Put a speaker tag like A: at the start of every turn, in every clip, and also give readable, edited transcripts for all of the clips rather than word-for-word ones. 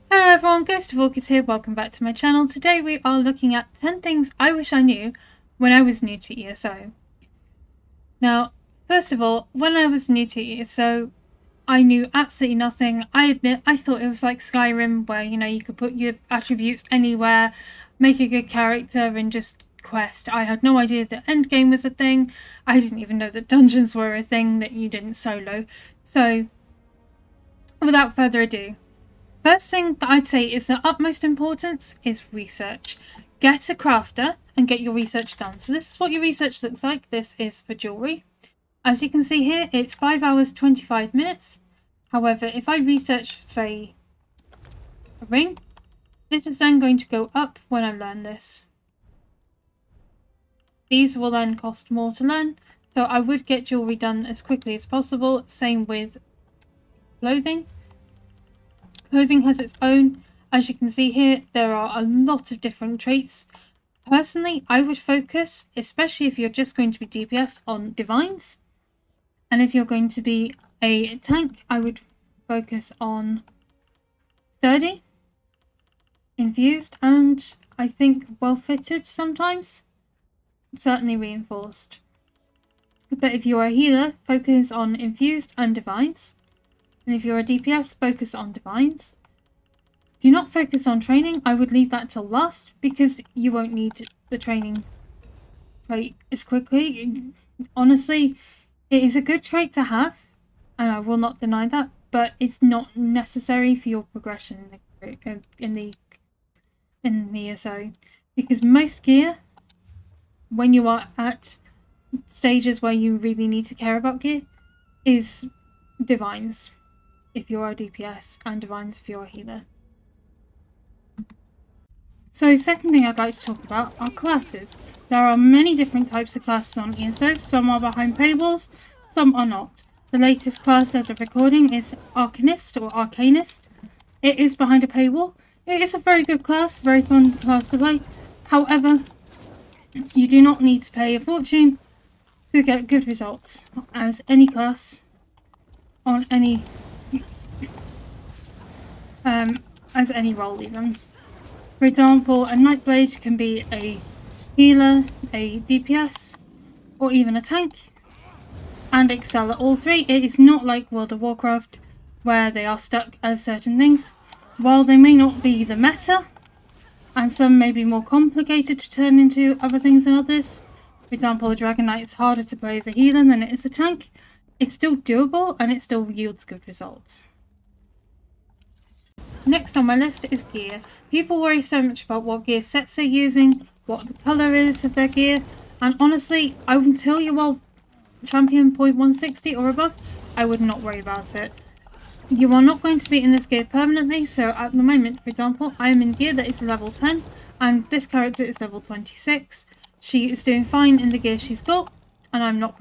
A: Hello everyone, Ghost of Orchids here, welcome back to my channel. Today we are looking at 10 things I wish I knew when I was new to ESO. Now, first of all, when I was new to ESO, I knew absolutely nothing. I admit, I thought it was like Skyrim, where, you could put your attributes anywhere, make a good character and just quest. I had no idea that endgame was a thing. I didn't even know that dungeons were a thing that you didn't solo. So, without further ado, first thing that I'd say is the utmost importance is research. Get a crafter and get your research done. So this is what your research looks like. This is for jewellery. As you can see here, it's 5 hours 25 minutes. However, if I research, say, a ring, this is then going to go up when I learn this. These will then cost more to learn, so I would get jewellery done as quickly as possible. Same with clothing. Clothing has its own. As you can see here, there are a lot of different traits. Personally, I would focus, especially if you're just going to be DPS, on divines. And if you're going to be a tank, I would focus on sturdy, infused, and I think well fitted sometimes. Certainly reinforced. But if you're a healer, focus on infused and divines. And if you're a DPS, focus on divines. Do not focus on training. I would leave that till last because you won't need the training trait as quickly. Honestly, it is a good trait to have, and I will not deny that, but it's not necessary for your progression in the ESO, because most gear, when you are at stages where you really need to care about gear, is divines if you're a DPS and divines if you're a healer. So second thing I'd like to talk about are classes. There are many different types of classes on ESO. Some are behind paywalls, some are not. The latest class as of recording is Arcanist or Arcanist. It is behind a paywall. It is a very good class, very fun class to play. However, you do not need to pay a fortune to get good results as any class on any as any role even. For example, a Nightblade can be a healer, a DPS, or even a tank, and excel at all three. It is not like World of Warcraft, where they are stuck as certain things. While they may not be the meta, and some may be more complicated to turn into other things than others. For example, a Dragon Knight is harder to play as a healer than it is a tank. It's still doable, and it still yields good results. Next on my list is gear. People worry so much about what gear sets they're using, what the colour is of their gear, and honestly, until you are champion point 160 or above, I would not worry about it. You are not going to be in this gear permanently, so at the moment, for example, I am in gear that is level 10, and this character is level 26. She is doing fine in the gear she's got, and I'm not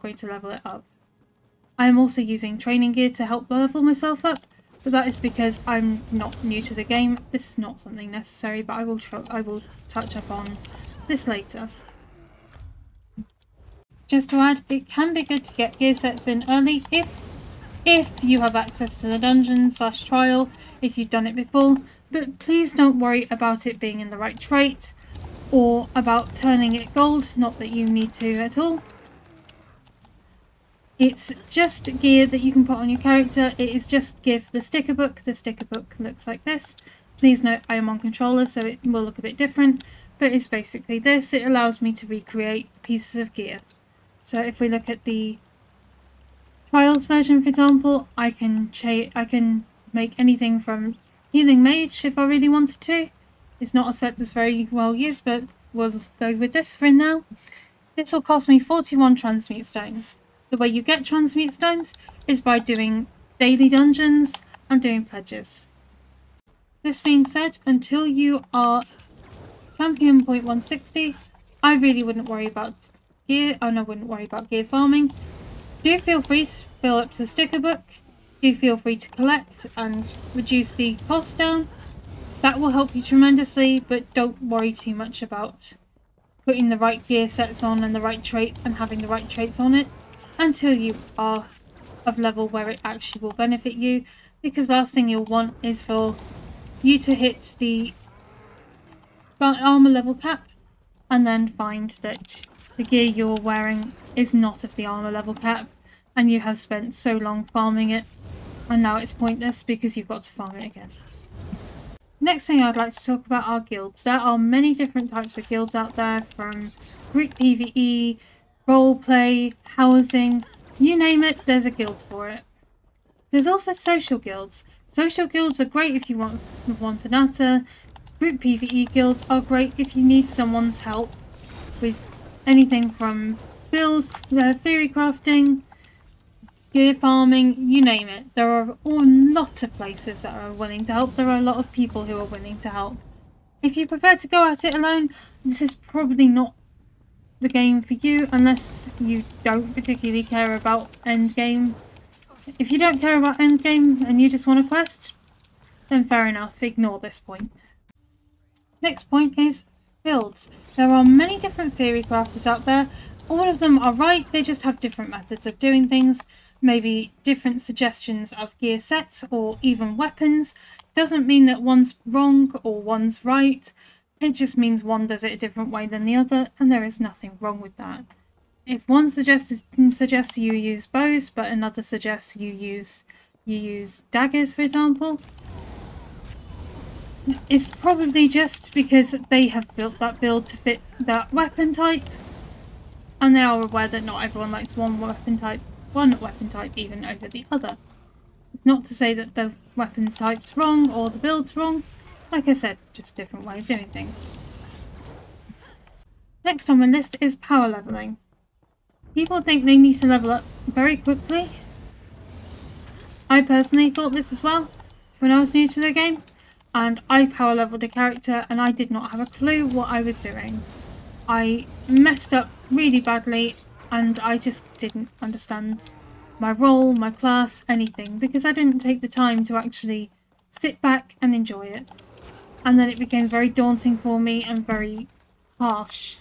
A: going to level it up. I am also using training gear to help level myself up, but that is because I'm not new to the game. This is not something necessary, but I will touch up on this later. Just to add, it can be good to get gear sets in early if you have access to the dungeon/trial, if you've done it before, but please don't worry about it being in the right trait or about turning it gold, not that you need to at all. It's just gear that you can put on your character. It is just gear for the sticker book. The sticker book looks like this. Please note I am on controller, so it will look a bit different, but it's basically this. It allows me to recreate pieces of gear. So if we look at the Trials version, for example, I can make anything from Healing Mage if I really wanted to. It's not a set that's very well used, but we'll go with this for now. This will cost me 41 transmute stones. The way you get transmute stones is by doing daily dungeons and doing pledges. This being said, until you are champion point 160, I really wouldn't worry about gear, and I wouldn't worry about gear farming. Do feel free to fill up the sticker book. Do feel free to collect and reduce the cost down. That will help you tremendously, but don't worry too much about putting the right gear sets on and the right traits and having the right traits on it until you are of level where it actually will benefit you. because last thing you'll want is for you to hit the armor level cap and then find that the gear you're wearing is not of the armor level cap and you have spent so long farming it and now it's pointless because you've got to farm it again. Next thing I'd like to talk about are guilds. There are many different types of guilds out there, from group PvE, roleplay, housing, you name it, there's a guild for it. There's also social guilds. Social guilds are great if you want an atta. Group PvE guilds are great if you need someone's help with anything from build, theory crafting, gear farming, you name it. There are a lot of places that are willing to help. There are a lot of people who are willing to help. If you prefer to go at it alone, this is probably not the game for you unless you don't particularly care about endgame. If you don't care about endgame and you just want a quest, then fair enough, ignore this point. Next point is builds. There are many different theory crafters out there. All of them are right, they just have different methods of doing things. Maybe different suggestions of gear sets or even weapons. Doesn't mean that one's wrong or one's right. It just means one does it a different way than the other, and there is nothing wrong with that. If one suggests you use bows, but another suggests you use daggers, for example, it's probably just because they have built that build to fit that weapon type, and they are aware that not everyone likes one weapon type even over the other. It's not to say that the weapon type's wrong or the build's wrong. Like I said, just a different way of doing things. Next on my list is power leveling. People think they need to level up very quickly. I personally thought this as well when I was new to the game, and I power leveled a character and I did not have a clue what I was doing. I messed up really badly and I just didn't understand my role, my class, anything, because I didn't take the time to actually sit back and enjoy it. And then it became very daunting for me and very harsh.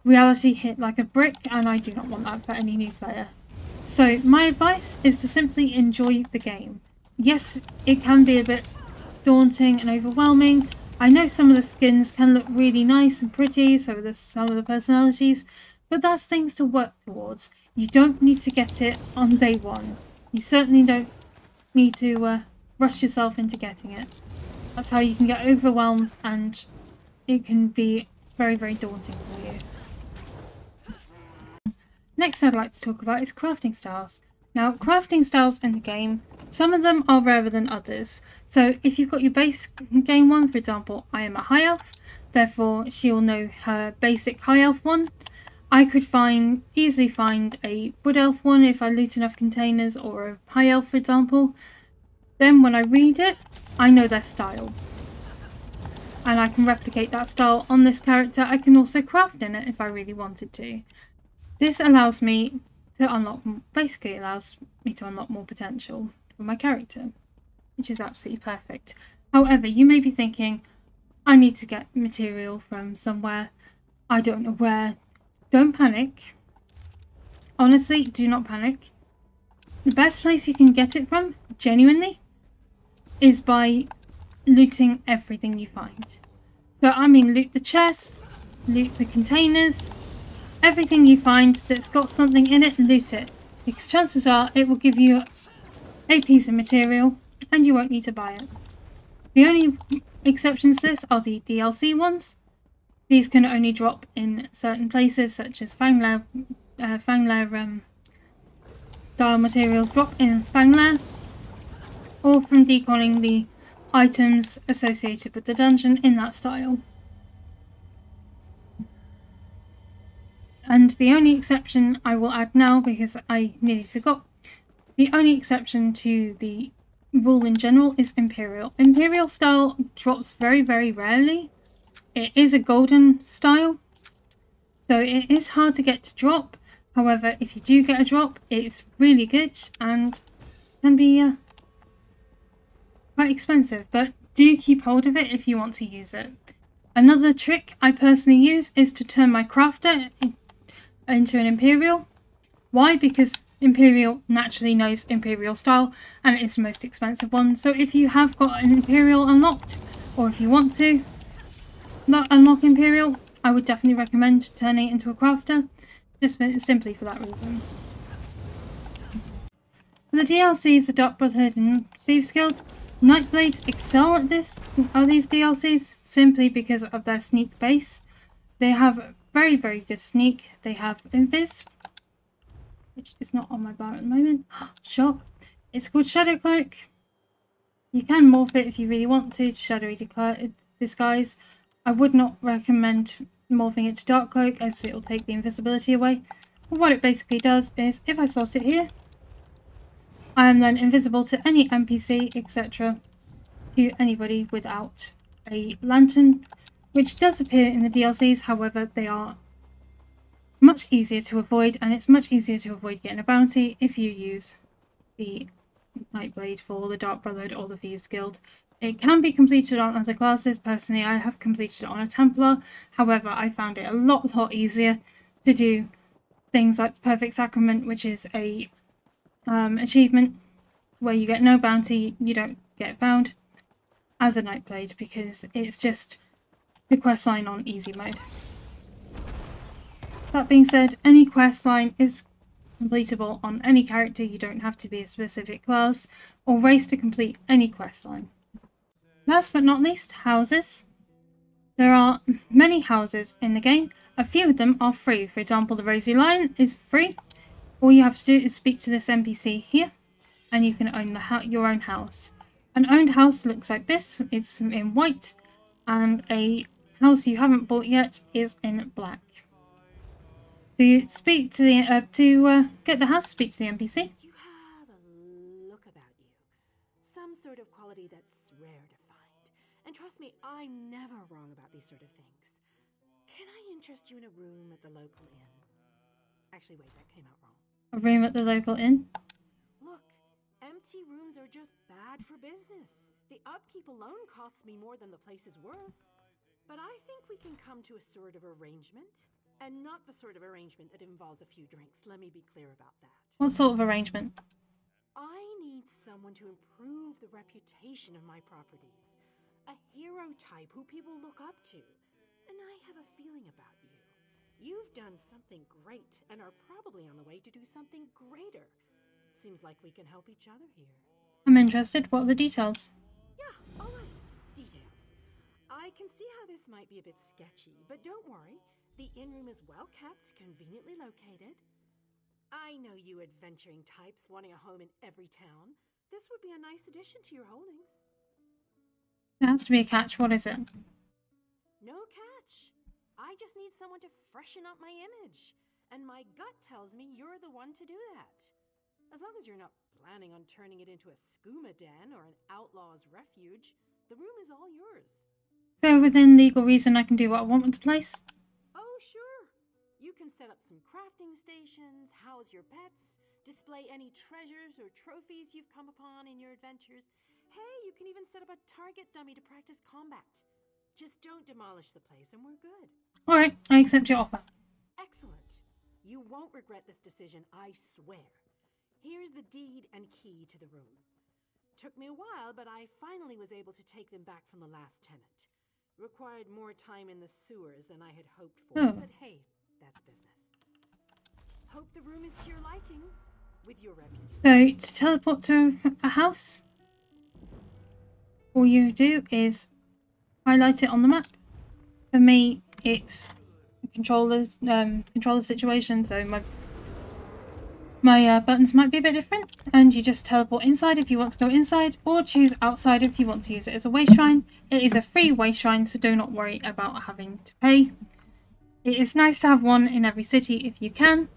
A: Reality hit like a brick, and I do not want that for any new player. So my advice is to simply enjoy the game. Yes, it can be a bit daunting and overwhelming. I know some of the skins can look really nice and pretty, so there's some of the personalities, but that's things to work towards. You don't need to get it on day one. You certainly don't need to rush yourself into getting it. That's how you can get overwhelmed, and it can be very, very daunting for you. Next I'd like to talk about is crafting styles. Now, crafting styles in the game, some of them are rarer than others. So if you've got your base game one, for example, I am a high elf, therefore she'll know her basic high elf one. I could easily find a wood elf one if I loot enough containers, or a high elf, for example. Then when I read it, I know their style. And I can replicate that style on this character. I can also craft in it if I really wanted to. This allows me to unlock, basically allows me to unlock more potential for my character, which is absolutely perfect. However, you may be thinking, I need to get material from somewhere. I don't know where. Don't panic. Honestly, do not panic. The best place you can get it from, genuinely, is by looting everything you find. So I mean, loot the chests, loot the containers, everything you find that's got something in it, loot it. Because chances are it will give you a piece of material and you won't need to buy it. The only exceptions to this are the DLC ones. These can only drop in certain places, such as Fanglair style materials drop in Fanglair, or from deconning the items associated with the dungeon in that style. And the only exception I will add now, because I nearly forgot, the only exception to the rule in general is Imperial. Imperial style drops very, very rarely. It is a golden style, so it is hard to get to drop. However, if you do get a drop, it's really good and can be quite expensive, but do keep hold of it if you want to use it. Another trick I personally use is to turn my crafter into an Imperial. Why? Because Imperial naturally knows Imperial style, and it is the most expensive one. So if you have got an Imperial unlocked, or if you want to unlock Imperial, I would definitely recommend turning it into a crafter, just simply for that reason. For the DLCs, the Dark Brotherhood and Thieves Guild, Nightblades excel at these DLCs simply because of their sneak base. They have very, very good sneak. They have Invis, which is not on my bar at the moment. Shock. It's called Shadow Cloak. You can morph it if you really want to Shadowy Disguise. I would not recommend morphing it to Dark Cloak as it will take the invisibility away. But what it basically does is, if I slot it here, I am then invisible to any NPC, etc. to anybody without a lantern, which does appear in the DLCs. However, they are much easier to avoid, and it's much easier to avoid getting a bounty if you use the Nightblade for the Dark Brotherhood or the Thieves Guild. It can be completed on other classes. Personally, I have completed it on a Templar. However, I found it a lot easier to do things like the Perfect Sacrament, which is a achievement where you get no bounty, you don't get found, as a Nightblade, because it's just the questline on easy mode. That being said, any questline is completable on any character. You don't have to be a specific class or race to complete any questline. Last but not least, houses. There are many houses in the game. A few of them are free. For example, the Rosy Lion is free. All you have to do is speak to this NPC here, and you can own your own house. An owned house looks like this. It's in white, and a house you haven't bought yet is in black. To speak to the get the house, speak to the NPC.
B: You have a look about you, some sort of quality that's rare to find. And trust me, I'm never wrong about these sort of things. Can I interest you in a room at the local inn? Actually, wait, that came out wrong.
A: A room at the local inn.
B: Look, empty rooms are just bad for business. The upkeep alone costs me more than the place is worth. But I think we can come to a sort of arrangement. And not the sort of arrangement that involves a few drinks. Let me be clear about that.
A: What sort of arrangement?
B: I need someone to improve the reputation of my properties. A hero type who people look up to. And I have a feeling about you. You've done something great and are probably on the way to do something greater. Seems like we can help each other here.
A: I'm interested. What are the details?
B: Yeah, all right. Details. I can see how this might be a bit sketchy, but don't worry. The inn room is well kept, conveniently located. I know you adventuring types wanting a home in every town. This would be a nice addition to your holdings.
A: There has to be a catch. What is it?
B: No catch. I just need someone to freshen up my image. And my gut tells me you're the one to do that. As long as you're not planning on turning it into a skooma den or an outlaw's refuge, the room is all yours.
A: So within legal reason, I can do what I want with the place?
B: Oh, sure. You can set up some crafting stations, house your pets, display any treasures or trophies you've come upon in your adventures. Hey, you can even set up a target dummy to practice combat. Just don't demolish the place and we're good.
A: Alright, I accept your offer.
B: Excellent. You won't regret this decision, I swear. Here's the deed and key to the room. Took me a while, but I finally was able to take them back from the last tenant. Required more time in the sewers than I had hoped for, but hey, that's business. Hope the room is to your liking, with your reputation.
A: So, to teleport to a house, all you do is highlight it on the map. For me, it's a controller situation, so my buttons might be a bit different, and you just teleport inside if you want to go inside, or choose outside if you want to use it as a way shrine. It is a free way shrine, so do not worry about having to pay. It is nice to have one in every city if you can,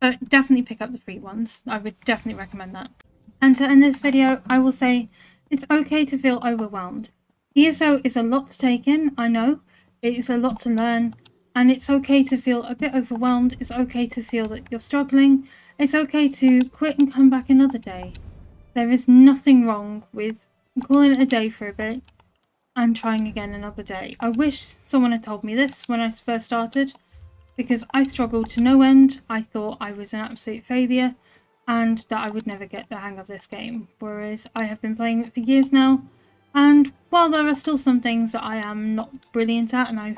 A: but definitely pick up the free ones. I would definitely recommend that. And to end this video, I will say it's okay to feel overwhelmed. ESO is a lot to take in, I know. It is a lot to learn. And it's okay to feel a bit overwhelmed. It's okay to feel that you're struggling. It's okay to quit and come back another day. There is nothing wrong with calling it a day for a bit and trying again another day. I wish someone had told me this when I first started, because I struggled to no end. I thought I was an absolute failure and that I would never get the hang of this game, whereas I have been playing it for years now, and while there are still some things that I am not brilliant at and I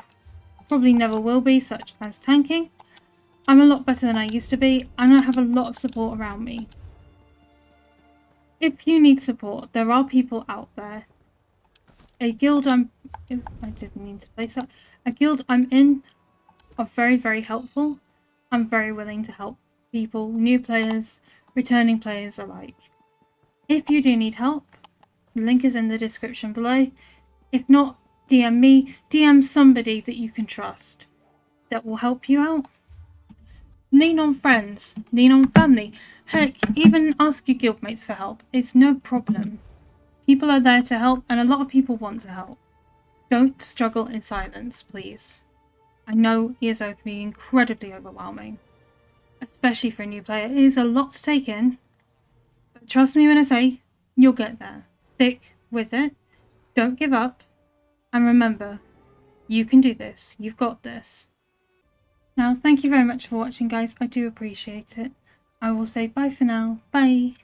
A: probably never will be, such as tanking, I'm a lot better than I used to be, and I have a lot of support around me. If you need support, there are people out there. A guild I didn't mean to place that. A guild I'm in are very, very helpful. I'm very willing to help people, new players, returning players alike. If you do need help, the link is in the description below. If not, DM me, DM somebody that you can trust that will help you out. Lean on friends, lean on family. Heck, even ask your guildmates for help. It's no problem. People are there to help, and a lot of people want to help. Don't struggle in silence, please. I know ESO can be incredibly overwhelming, especially for a new player. It is a lot to take in, but trust me when I say, you'll get there. Stick with it, don't give up, and remember, you can do this. You've got this. Now, thank you very much for watching, guys. I do appreciate it. I will say bye for now. Bye.